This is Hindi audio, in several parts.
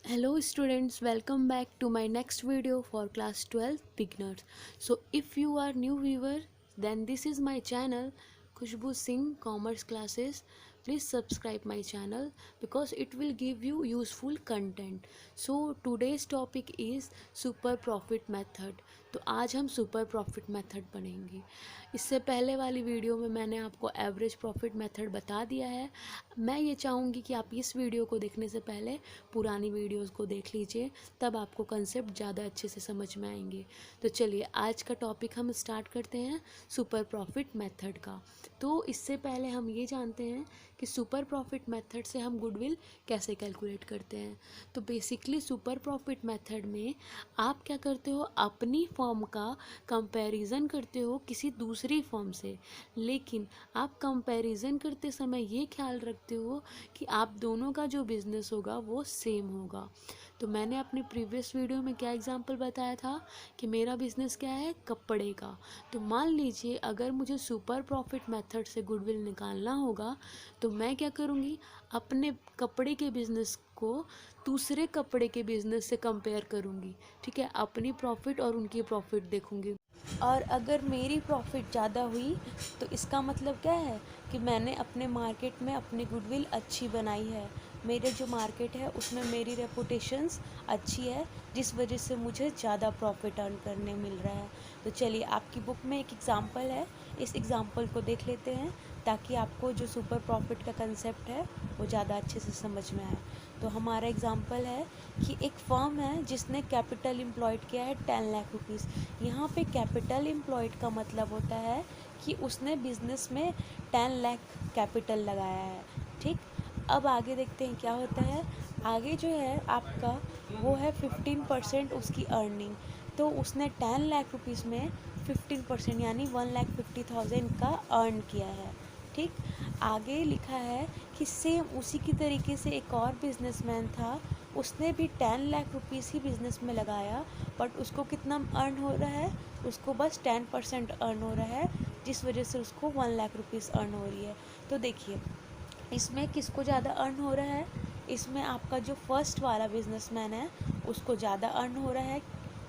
Hello students, welcome back to my next video for class 12 beginners. So if you are new viewer, then this is my channel Khushbu Singh Commerce Classes. Please subscribe my channel because it will give you useful content. So today's topic is super profit method. तो आज हम सुपर प्रॉफिट मेथड पढ़ेंगे। इससे पहले वाली वीडियो में मैंने आपको एवरेज प्रॉफिट मेथड बता दिया है। मैं ये चाहूँगी कि आप इस वीडियो को देखने से पहले पुरानी वीडियोस को देख लीजिए, तब आपको कंसेप्ट ज़्यादा अच्छे से समझ में आएंगे। तो चलिए आज का टॉपिक हम स्टार्ट करते हैं सुपर प्रॉफिट मेथड का। तो इससे पहले हम ये जानते हैं कि सुपर प्रॉफिट मेथड से हम गुडविल कैसे कैलकुलेट करते हैं। तो बेसिकली सुपर प्रॉफिट मेथड में आप क्या करते हो, अपनी फर्म का कंपैरिजन करते हो किसी दूसरी फर्म से, लेकिन आप कंपैरिजन करते समय ये ख्याल रखते हो कि आप दोनों का जो बिज़नेस होगा वो सेम होगा। तो मैंने अपनी प्रीवियस वीडियो में क्या एग्जांपल बताया था कि मेरा बिज़नेस क्या है, कपड़े का। तो मान लीजिए अगर मुझे सुपर प्रॉफिट मेथड से गुडविल निकालना होगा तो मैं क्या करूँगी, अपने कपड़े के बिज़नेस को दूसरे कपड़े के बिज़नेस से कंपेयर करूँगी। ठीक है, अपनी प्रॉफिट और उनकी प्रॉफिट देखूँगी। और अगर मेरी प्रॉफिट ज़्यादा हुई तो इसका मतलब क्या है कि मैंने अपने मार्केट में अपनी गुडविल अच्छी बनाई है, मेरे जो मार्केट है उसमें मेरी रेपुटेशंस अच्छी है, जिस वजह से मुझे ज़्यादा प्रॉफिट अर्न करने मिल रहा है। तो चलिए आपकी बुक में एक एग्ज़ाम्पल है, इस एग्ज़ाम्पल को देख लेते हैं ताकि आपको जो सुपर प्रॉफिट का कंसेप्ट है वो ज़्यादा अच्छे से समझ में आए। तो हमारा एग्ज़ाम्पल है कि एक फर्म है जिसने कैपिटल एम्प्लॉयड किया है 10 लाख रुपीज़। यहाँ पे कैपिटल एम्प्लॉयड का मतलब होता है कि उसने बिज़नेस में 10 लाख कैपिटल लगाया है। ठीक, अब आगे देखते हैं क्या होता है। आगे जो है आपका वो है 15% उसकी अर्निंग। तो उसने 10 लाख रुपीज़ में 15% यानी 1,50,000 का अर्न किया है। ठीक, आगे लिखा है कि सेम उसी की तरीके से एक और बिजनेसमैन था, उसने भी 10 लाख रुपीज़ ही बिज़नेस में लगाया, बट उसको कितना अर्न हो रहा है, उसको बस 10% अर्न हो रहा है, जिस वजह से उसको 1 लाख रुपीज़ अर्न हो रही है। तो देखिए इसमें किसको ज़्यादा अर्न हो रहा है, इसमें आपका जो फर्स्ट वाला बिजनेसमैन है उसको ज़्यादा अर्न हो रहा है,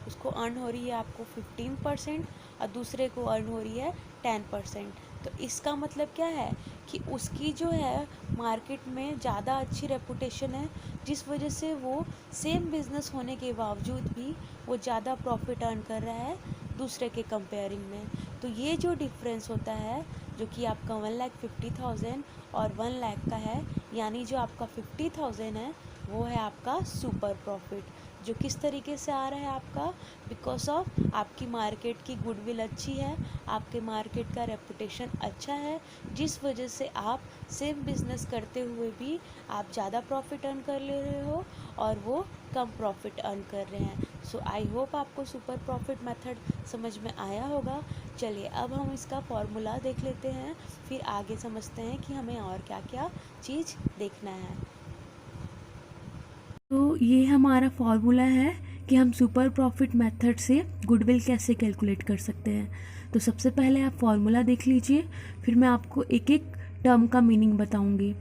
उसको अर्न हो रही है आपको 15% और दूसरे को अर्न हो रही है 10%। तो इसका मतलब क्या है कि उसकी जो है मार्केट में ज़्यादा अच्छी रेपुटेशन है, जिस वजह से वो सेम बिज़नेस होने के बावजूद भी वो ज़्यादा प्रॉफिट अर्न कर रहा है दूसरे के कंपेयरिंग में। तो ये जो डिफरेंस होता है जो कि आपका 1,50,000 और 1 लाख का है, यानी जो आपका 50,000 है वो है आपका सुपर प्रॉफिट, जो किस तरीके से आ रहा है आपका, बिकॉज ऑफ आपकी मार्केट की गुडविल अच्छी है, आपके मार्केट का रेपुटेशन अच्छा है, जिस वजह से आप सेम बिजनेस करते हुए भी आप ज़्यादा प्रॉफिट अर्न कर ले रहे हो और वो कम प्रॉफिट अर्न कर रहे हैं। सो आई होप आपको सुपर प्रॉफिट मेथड समझ में आया होगा। चलिए अब हम इसका फॉर्मूला देख लेते हैं, फिर आगे समझते हैं कि हमें और क्या क्या चीज़ देखना है। तो ये हमारा फॉर्मूला है कि हम सुपर प्रॉफिट मेथड से गुडविल कैसे कैलकुलेट कर सकते हैं। तो सबसे पहले आप फॉर्मूला देख लीजिए, फिर मैं आपको एक एक टर्म का मीनिंग बताऊंगी।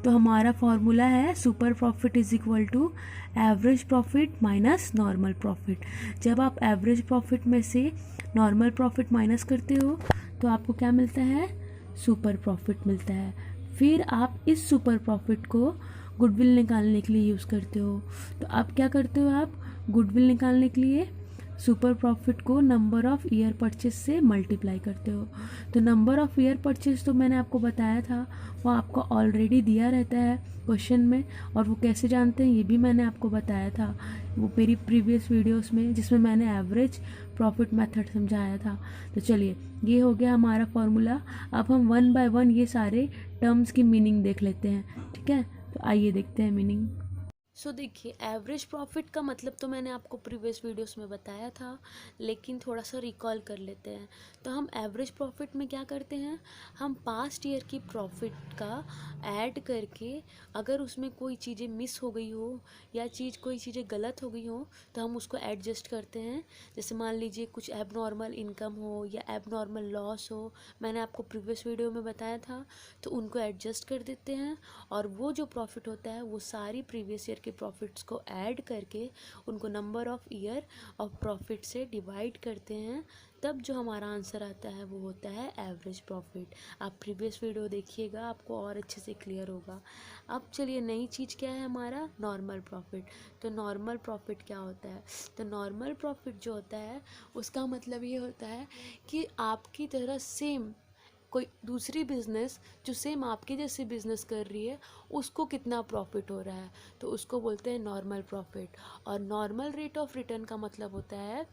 तो हमारा फॉर्मूला है super profit is equal to average profit minus normal profit. जब आप एवरेज प्रॉफिट में से नॉर्मल प्रॉफिट माइनस करते हो तो आपको क्या मिलता है, सुपर प्रॉफिट मिलता है। फिर आप इस सुपर प्रॉफिट को गुडविल निकालने के लिए यूज़ करते हो। तो आप क्या करते हो, आप गुडविल निकालने के लिए सुपर प्रॉफिट को नंबर ऑफ़ ईयर परचेज से मल्टीप्लाई करते हो। तो नंबर ऑफ़ ईयर परचेज तो मैंने आपको बताया था, वो आपको ऑलरेडी दिया रहता है क्वेश्चन में, और वो कैसे जानते हैं ये भी मैंने आपको बताया था वो मेरी प्रीवियस वीडियोस में, जिसमें मैंने एवरेज प्रॉफिट मेथड समझाया था। तो चलिए ये हो गया हमारा फॉर्मूला। अब हम वन बाय वन ये सारे टर्म्स की मीनिंग देख लेते हैं। ठीक है, तो आइए देखते हैं मीनिंग। सो देखिए, एवरेज प्रॉफिट का मतलब तो मैंने आपको प्रीवियस वीडियोस में बताया था, लेकिन थोड़ा सा रिकॉल कर लेते हैं। तो हम एवरेज प्रॉफिट में क्या करते हैं, हम पास्ट ईयर की प्रॉफिट का ऐड करके, अगर उसमें कोई चीज़ें मिस हो गई हो या कोई चीज़ें गलत हो गई हो तो हम उसको एडजस्ट करते हैं। जैसे मान लीजिए कुछ एबनॉर्मल इनकम हो या एबनॉर्मल लॉस हो, मैंने आपको प्रीवियस वीडियो में बताया था, तो उनको एडजस्ट कर देते हैं। और वो जो प्रॉफिट होता है वो सारी प्रीवियस ईयर के प्रॉफिट्स को ऐड करके उनको number of year of profit से डिवाइड करते हैं, तब जो हमारा आंसर आता है वो होता है एवरेज प्रॉफिट। आप प्रीवियस वीडियो देखिएगा, आपको और अच्छे से क्लियर होगा। अब चलिए, नई चीज़ क्या है हमारा, नॉर्मल प्रॉफिट। तो नॉर्मल प्रॉफिट क्या होता है, तो नॉर्मल प्रॉफिट जो होता है उसका मतलब ये होता है कि आपकी तरह सेम कोई दूसरी बिज़नेस जो सेम आपके जैसे बिज़नेस कर रही है उसको कितना प्रॉफिट हो रहा है, तो उसको बोलते हैं नॉर्मल प्रॉफिट। और नॉर्मल रेट ऑफ रिटर्न का मतलब होता है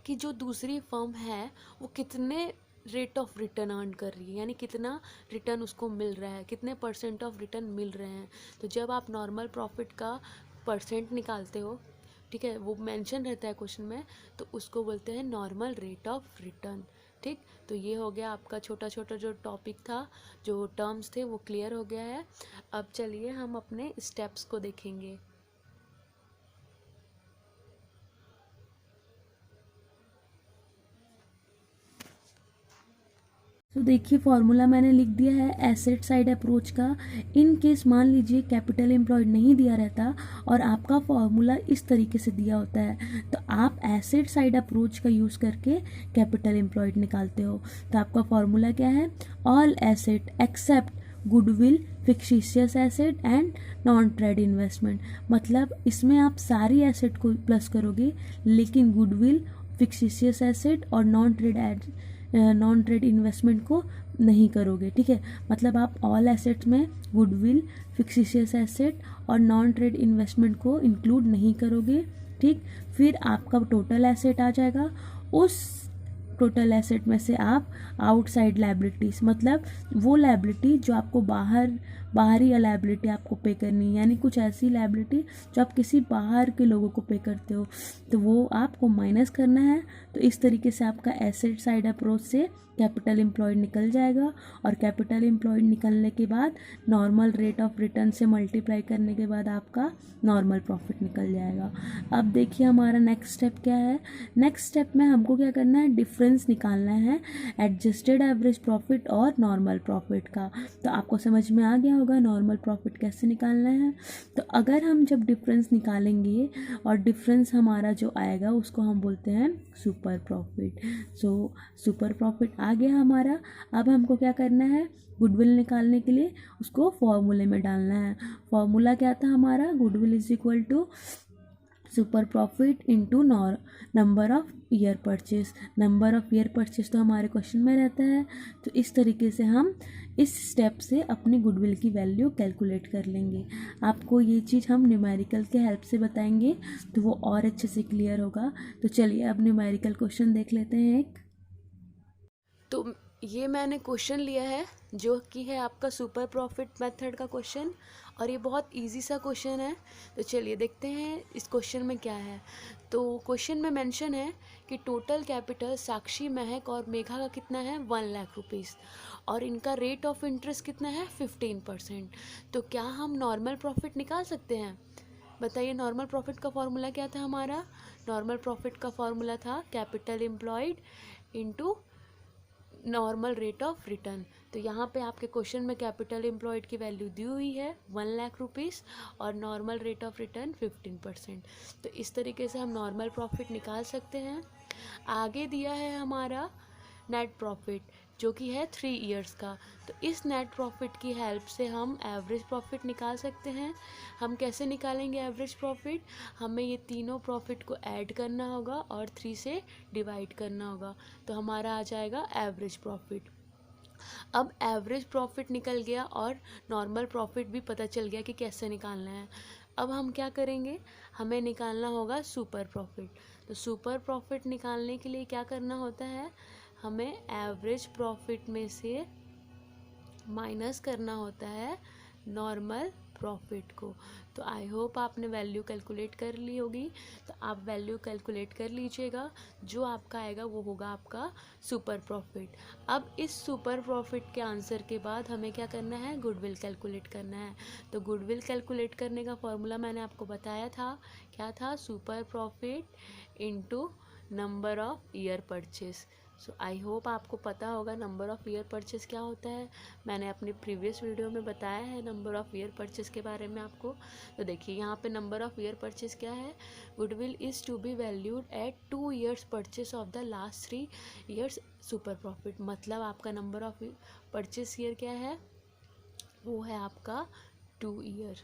कि जो दूसरी फर्म है वो कितने रेट ऑफ रिटर्न अर्न कर रही है, यानी कितना रिटर्न उसको मिल रहा है, कितने परसेंट ऑफ रिटर्न मिल रहे हैं। तो जब आप नॉर्मल प्रॉफिट का परसेंट निकालते हो, ठीक है, वो मेंशन रहता है क्वेश्चन में, तो उसको बोलते हैं नॉर्मल रेट ऑफ रिटर्न। ठीक, तो ये हो गया आपका छोटा छोटा जो टॉपिक था, जो टर्म्स थे, वो क्लियर हो गया है। अब चलिए हम अपने स्टेप्स को देखेंगे। तो देखिए, फॉर्मूला मैंने लिख दिया है एसेट साइड अप्रोच का। इन केस मान लीजिए कैपिटल एम्प्लॉयड नहीं दिया रहता और आपका फॉर्मूला इस तरीके से दिया होता है, तो आप एसेट साइड अप्रोच का यूज़ करके कैपिटल एम्प्लॉयड निकालते हो। तो आपका फॉर्मूला क्या है, all asset except goodwill, fictitious asset and non trade investment. मतलब इसमें आप सारी एसेट को प्लस करोगे, लेकिन गुडविल, फिक्सिशियस एसेट और नॉन ट्रेड इन्वेस्टमेंट को नहीं करोगे। ठीक है, मतलब आप ऑल एसेट्स में गुडविल, फिक्सिशियस एसेट और नॉन ट्रेड इन्वेस्टमेंट को इंक्लूड नहीं करोगे। ठीक, फिर आपका टोटल एसेट आ जाएगा। उस टोटल एसेट में से आप आउटसाइड लाइबिलिटीज, मतलब वो लाइबिलिटी जो आपको बाहरी लाइबिलिटी आपको पे करनी है, यानी कुछ ऐसी लाइबिलिटी जो आप किसी बाहर के लोगों को पे करते हो, तो वो आपको माइनस करना है। तो इस तरीके से आपका एसेट साइड अप्रोच से कैपिटल एम्प्लॉयड निकल जाएगा, और कैपिटल एम्प्लॉयड निकलने के बाद नॉर्मल रेट ऑफ रिटर्न से मल्टीप्लाई करने के बाद आपका नॉर्मल प्रॉफिट निकल जाएगा। अब देखिए हमारा नेक्स्ट स्टेप क्या है। नेक्स्ट स्टेप में हमको क्या करना है, डिफरेंस निकालना है एडजस्टेड एवरेज प्रॉफिट और नॉर्मल प्रॉफिट का। तो आपको समझ में आ गया होगा नॉर्मल प्रॉफिट कैसे निकालना है। तो अगर हम जब डिफरेंस निकालेंगे और डिफरेंस हमारा जो आएगा उसको हम बोलते हैं super profit. So super profit आ गया हमारा। अब हमको क्या करना है, गुडविल निकालने के लिए उसको फॉर्मूले में डालना है। फॉर्मूला क्या था हमारा, goodwill is equal to super profit into number of year purchase. Number of year purchase तो हमारे क्वेश्चन में रहता है। तो इस तरीके से हम इस स्टेप से अपनी गुडविल की वैल्यू कैलकुलेट कर लेंगे। आपको ये चीज़ हम न्यूमेरिकल के हेल्प से बताएंगे तो वो और अच्छे से क्लियर होगा। तो चलिए अब न्यूमेरिकल क्वेश्चन देख लेते हैं एक। तो ये मैंने क्वेश्चन लिया है जो कि है आपका सुपर प्रॉफिट मेथड का क्वेश्चन, और ये बहुत इजी सा क्वेश्चन है। तो चलिए देखते हैं इस क्वेश्चन में क्या है। तो क्वेश्चन में मेंशन है कि टोटल कैपिटल साक्षी, महक और मेघा का कितना है, 1,00,000 रुपीज़, और इनका रेट ऑफ इंटरेस्ट कितना है, 15%। तो क्या हम नॉर्मल प्रॉफिट निकाल सकते हैं? बताइए, नॉर्मल प्रॉफिट का फॉर्मूला क्या था हमारा? नॉर्मल प्रॉफिट का फॉर्मूला था capital employed into normal rate of return. तो यहाँ पे आपके क्वेश्चन में कैपिटल एम्प्लॉयड की वैल्यू दी हुई है 1,00,000 रुपीज़ और नॉर्मल रेट ऑफ रिटर्न 15%। तो इस तरीके से हम नॉर्मल प्रॉफिट निकाल सकते हैं। आगे दिया है हमारा नेट प्रॉफिट, जो कि है 3 इयर्स का। तो इस नेट प्रॉफिट की हेल्प से हम एवरेज प्रॉफिट निकाल सकते हैं। हम कैसे निकालेंगे एवरेज प्रॉफिट? हमें ये तीनों प्रॉफिट को ऐड करना होगा और 3 से डिवाइड करना होगा, तो हमारा आ जाएगा एवरेज प्रॉफिट। अब एवरेज प्रॉफिट निकल गया और नॉर्मल प्रॉफिट भी पता चल गया कि कैसे निकालना है। अब हम क्या करेंगे, हमें निकालना होगा सुपर प्रॉफिट। तो सुपर प्रॉफिट निकालने के लिए क्या करना होता है, हमें एवरेज प्रॉफिट में से माइनस करना होता है नॉर्मल प्रॉफिट को। तो आई होप आपने वैल्यू कैलकुलेट कर ली होगी, तो आप वैल्यू कैलकुलेट कर लीजिएगा। जो आपका आएगा वो होगा आपका सुपर प्रॉफिट। अब इस सुपर प्रॉफिट के आंसर के बाद हमें क्या करना है, गुडविल कैलकुलेट करना है। तो गुडविल कैलकुलेट करने का फॉर्मूला मैंने आपको बताया था, क्या था, super profit into number of year purchase. So I hope आपको पता होगा नंबर ऑफ़ ईयर परचेस क्या होता है। मैंने अपनी प्रीवियस वीडियो में बताया है नंबर ऑफ़ ईयर परचेस के बारे में आपको। तो देखिए यहाँ पे नंबर ऑफ़ ईयर परचेस क्या है, goodwill is to be valued at 2 years purchase of the last 3 years super profit. मतलब आपका नंबर ऑफ़ परचेस ईयर क्या है, वो है आपका 2 year।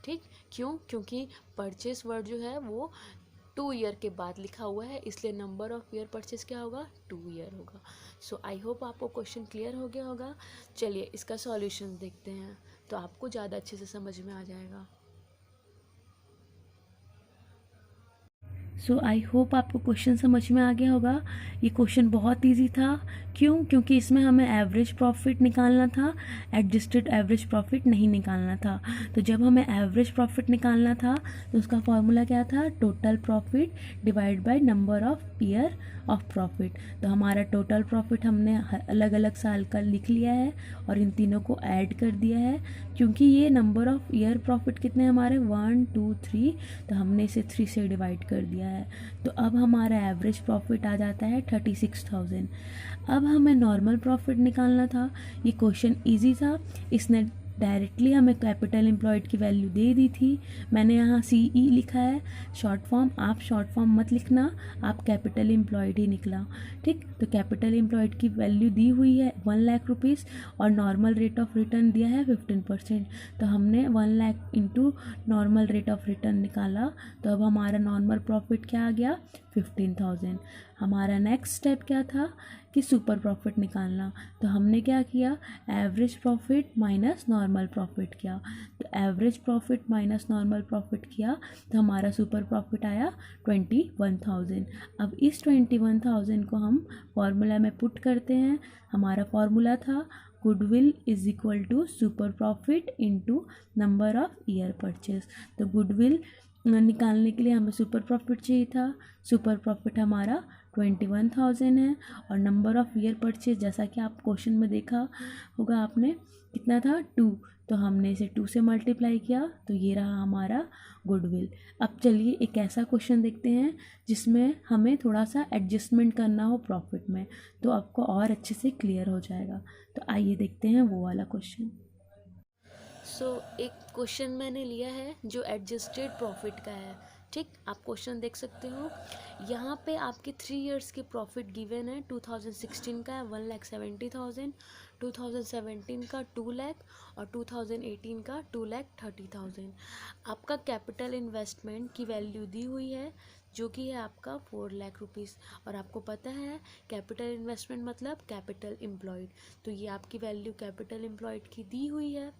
ठीक, क्यों, क्योंकि परचेस वर्ड जो है वो 2 year के बाद लिखा हुआ है, इसलिए नंबर ऑफ ईयर परचेस क्या होगा, 2 year होगा। सो आई होप आपको क्वेश्चन क्लियर हो गया होगा। चलिए इसका सॉल्यूशन देखते हैं, तो आपको ज़्यादा अच्छे से समझ में आ जाएगा। सो आई होप आपको क्वेश्चन समझ में आ गया होगा। ये क्वेश्चन बहुत इजी था, क्यों, क्योंकि इसमें हमें एवरेज प्रॉफिट निकालना था, एडजस्टेड एवरेज प्रॉफिट नहीं निकालना था। तो जब हमें एवरेज प्रॉफिट निकालना था तो उसका फॉर्मूला क्या था, total profit divide by number of year of profit. तो हमारा टोटल प्रॉफिट हमने अलग अलग साल का लिख लिया है और इन तीनों को ऐड कर दिया है, क्योंकि ये नंबर ऑफ ईयर प्रॉफिट कितने हमारे 1 2 3, तो हमने इसे 3 से डिवाइड कर दिया है। तो अब हमारा एवरेज प्रॉफिट आ जाता है 36,000। अब हमें नॉर्मल प्रॉफिट निकालना था। ये क्वेश्चन इजी था, इसने डायरेक्टली हमें कैपिटल एम्प्लॉयड की वैल्यू दे दी थी। मैंने यहाँ CE लिखा है शॉर्ट फॉर्म, आप शॉर्ट फॉर्म मत लिखना, आप कैपिटल एम्प्लॉयड ही निकला। ठीक, तो कैपिटल एम्प्लॉयड की वैल्यू दी हुई है 1 लाख रुपीज़ और नॉर्मल रेट ऑफ रिटर्न दिया है 15%। तो हमने 1 lakh into normal rate of return निकाला, तो अब हमारा नॉर्मल प्रॉफिट क्या आ गया, 15,000। हमारा नेक्स्ट स्टेप क्या था कि सुपर प्रॉफिट निकालना। तो हमने क्या किया, average profit minus normal profit किया। तो average profit minus normal profit किया तो हमारा सुपर प्रॉफिट आया 21,000। अब इस 21,000 को हम फॉर्मूला में पुट करते हैं। हमारा फॉर्मूला था goodwill is equal to super profit into number of year purchase. तो गुडविल निकालने के लिए हमें सुपर प्रॉफिट चाहिए था। सुपर प्रॉफिट हमारा 21,000 है और नंबर ऑफ़ ईयर परचेज जैसा कि आप क्वेश्चन में देखा होगा आपने, कितना था, 2। तो हमने इसे 2 से मल्टीप्लाई किया, तो ये रहा हमारा गुडविल। अब चलिए एक ऐसा क्वेश्चन देखते हैं जिसमें हमें थोड़ा सा एडजस्टमेंट करना हो प्रॉफिट में, तो आपको और अच्छे से क्लियर हो जाएगा। तो आइए देखते हैं वो वाला क्वेश्चन। सो एक क्वेश्चन मैंने लिया है जो एडजस्टेड प्रॉफिट का है। ठीक, आप क्वेश्चन देख सकते हो, यहाँ पे आपके 3 years के प्रॉफिट गिवन है। 2016 का है 1,70,000, 2017 का 2 लाख और 2018 का 2,30,000। आपका कैपिटल इन्वेस्टमेंट की वैल्यू दी हुई है जो कि है आपका 4 लाख रुपीज़, और आपको पता है कैपिटल इन्वेस्टमेंट मतलब कैपिटल एम्प्लॉयड। तो ये आपकी वैल्यू कैपिटल एम्प्लॉयड की दी हुई है,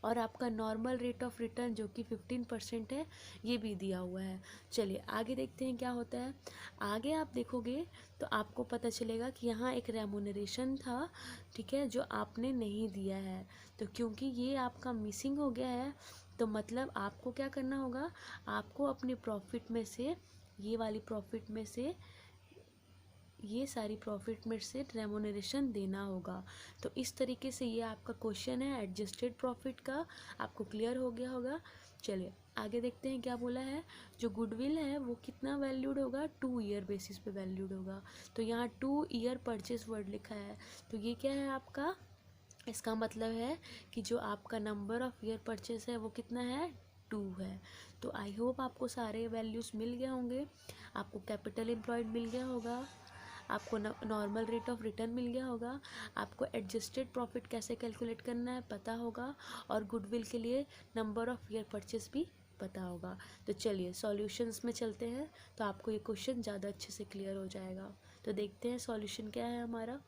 और आपका नॉर्मल रेट ऑफ रिटर्न जो कि 15% है ये भी दिया हुआ है। चलिए आगे देखते हैं क्या होता है। आगे आप देखोगे तो आपको पता चलेगा कि यहाँ एक रेमुनरेशन था, ठीक है, जो आपने नहीं दिया है। तो क्योंकि ये आपका मिसिंग हो गया है, तो मतलब आपको क्या करना होगा, आपको अपने प्रॉफिट में से, ये वाली प्रॉफिट में से, ये सारी प्रॉफिट में से रेमुनरेशन देना होगा। तो इस तरीके से ये आपका क्वेश्चन है एडजस्टेड प्रॉफिट का, आपको क्लियर हो गया होगा। चलिए आगे देखते हैं क्या बोला है। जो गुडविल है वो कितना वैल्यूड होगा, 2 year बेसिस पे वैल्यूड होगा। तो यहाँ 2 year परचेस वर्ड लिखा है, तो ये क्या है आपका, इसका मतलब है कि जो आपका नंबर ऑफ़ ईयर परचेस है वो कितना है, 2 है। तो आई होप आपको सारे वैल्यूज़ मिल गए होंगे। आपको कैपिटल एम्प्लॉयड मिल गया होगा, आपको नॉर्मल रेट ऑफ रिटर्न मिल गया होगा, आपको एडजस्टेड प्रॉफिट कैसे कैलकुलेट करना है पता होगा, और गुडविल के लिए नंबर ऑफ़ ईयर परचेस भी पता होगा। तो चलिए सॉल्यूशंस में चलते हैं, तो आपको ये क्वेश्चन ज़्यादा अच्छे से क्लियर हो जाएगा। तो देखते हैं सॉल्यूशन क्या है हमारा।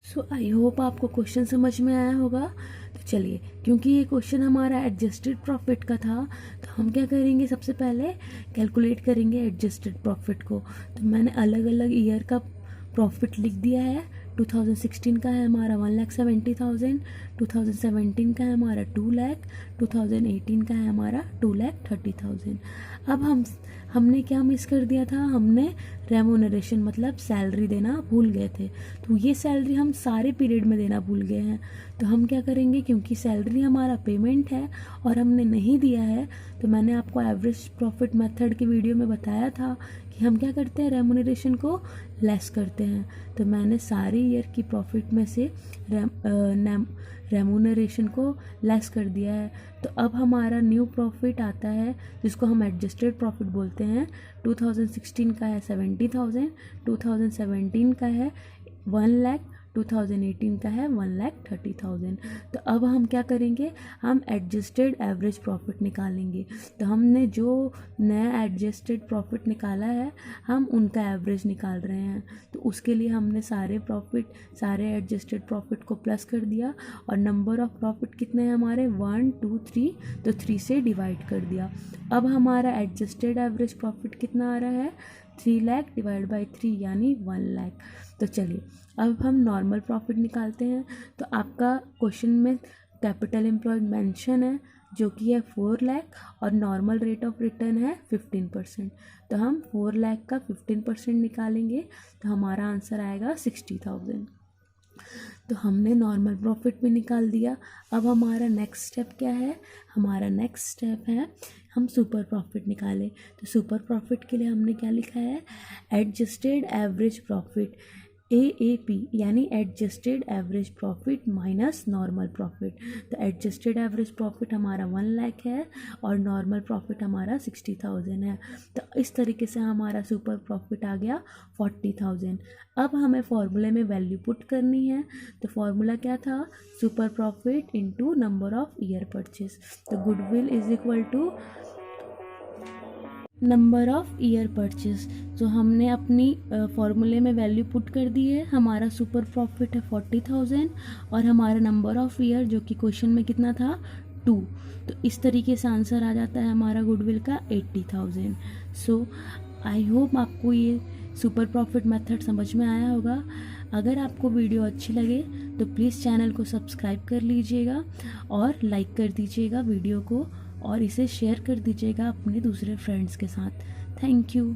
सो आई होप आपको क्वेश्चन समझ में आया होगा। तो चलिए, क्योंकि ये क्वेश्चन हमारा एडजस्टेड प्रॉफिट का था, तो हम क्या करेंगे, सबसे पहले कैलकुलेट करेंगे एडजस्टेड प्रॉफिट को। तो मैंने अलग अलग ईयर का प्रॉफिट लिख दिया है 2016 का है हमारा 1,70,000, 2017 का है हमारा 2 लाख, 2018 का है हमारा 2,30,000। अब हमने क्या मिस कर दिया था, हमने रेमोनरेशन मतलब सैलरी देना भूल गए थे। तो ये सैलरी हम सारे पीरियड में देना भूल गए हैं। तो हम क्या करेंगे, क्योंकि सैलरी हमारा पेमेंट है और हमने नहीं दिया है, तो मैंने आपको एवरेज प्रॉफिट मेथड की वीडियो में बताया था कि हम क्या करते हैं, रेमोनरेशन को लेस करते हैं। तो मैंने सारी ईयर की प्रॉफिट में से रेमोनरेशन को लेस कर दिया है। तो अब हमारा न्यू प्रॉफिट आता है जिसको हम एडजस्टेड प्रॉफिट बोलते हैं। 2016 का है 70,000, 2017 का है 1 लाख, 2018 का है 1,30,000। तो अब हम क्या करेंगे, हम एडजस्टेड एवरेज प्रॉफिट निकालेंगे। तो हमने जो नया एडजस्टेड प्रॉफिट निकाला है हम उनका एवरेज निकाल रहे हैं। तो उसके लिए हमने सारे एडजस्टेड प्रॉफिट को प्लस कर दिया और नंबर ऑफ प्रॉफिट कितने हैं हमारे 1 2 3, तो 3 से डिवाइड कर दिया। अब हमारा एडजस्टेड एवरेज प्रॉफिट कितना आ रहा है, 3 लाख डिवाइड बाई 3 यानी 1 लाख। तो चलिए अब हम नॉर्मल प्रॉफिट निकालते हैं। तो आपका क्वेश्चन में कैपिटल एम्प्लॉयड मेंशन है जो कि है 4 लाख और नॉर्मल रेट ऑफ रिटर्न है 15%। तो हम 4 लाख का 15% निकालेंगे तो हमारा आंसर आएगा 60,000। तो हमने नॉर्मल प्रॉफिट भी निकाल दिया। अब हमारा नेक्स्ट स्टेप क्या है, हमारा नेक्स्ट स्टेप है हम सुपर प्रॉफिट निकालें। तो सुपर प्रॉफिट के लिए हमने क्या लिखा है, एडजस्टेड एवरेज प्रॉफिट AAP यानी adjusted average profit minus normal profit. तो एडजस्टेड एवरेज प्रॉफिट हमारा 1 लाख है और नॉर्मल प्रॉफिट हमारा 60,000 है। तो इस तरीके से हमारा सुपर प्रॉफिट आ गया 40,000। अब हमें फॉर्मूले में वैल्यू पुट करनी है। तो फॉर्मूला क्या था, super profit into number of year purchase. तो goodwill is equal to number of year purchase. जो हमने अपनी फॉर्मूले में वैल्यू पुट कर दी है, हमारा सुपर प्रॉफिट है 40,000 और हमारा नंबर ऑफ ईयर जो कि क्वेश्चन में कितना था 2। तो इस तरीके से आंसर आ जाता है हमारा गुडविल का 80,000। सो आई होप आपको ये सुपर प्रॉफिट मेथड समझ में आया होगा। अगर आपको वीडियो अच्छी लगे तो प्लीज़ चैनल को सब्सक्राइब कर लीजिएगा और लाइक कर दीजिएगा वीडियो को और इसे शेयर कर दीजिएगा अपने दूसरे फ्रेंड्स के साथ। Thank you.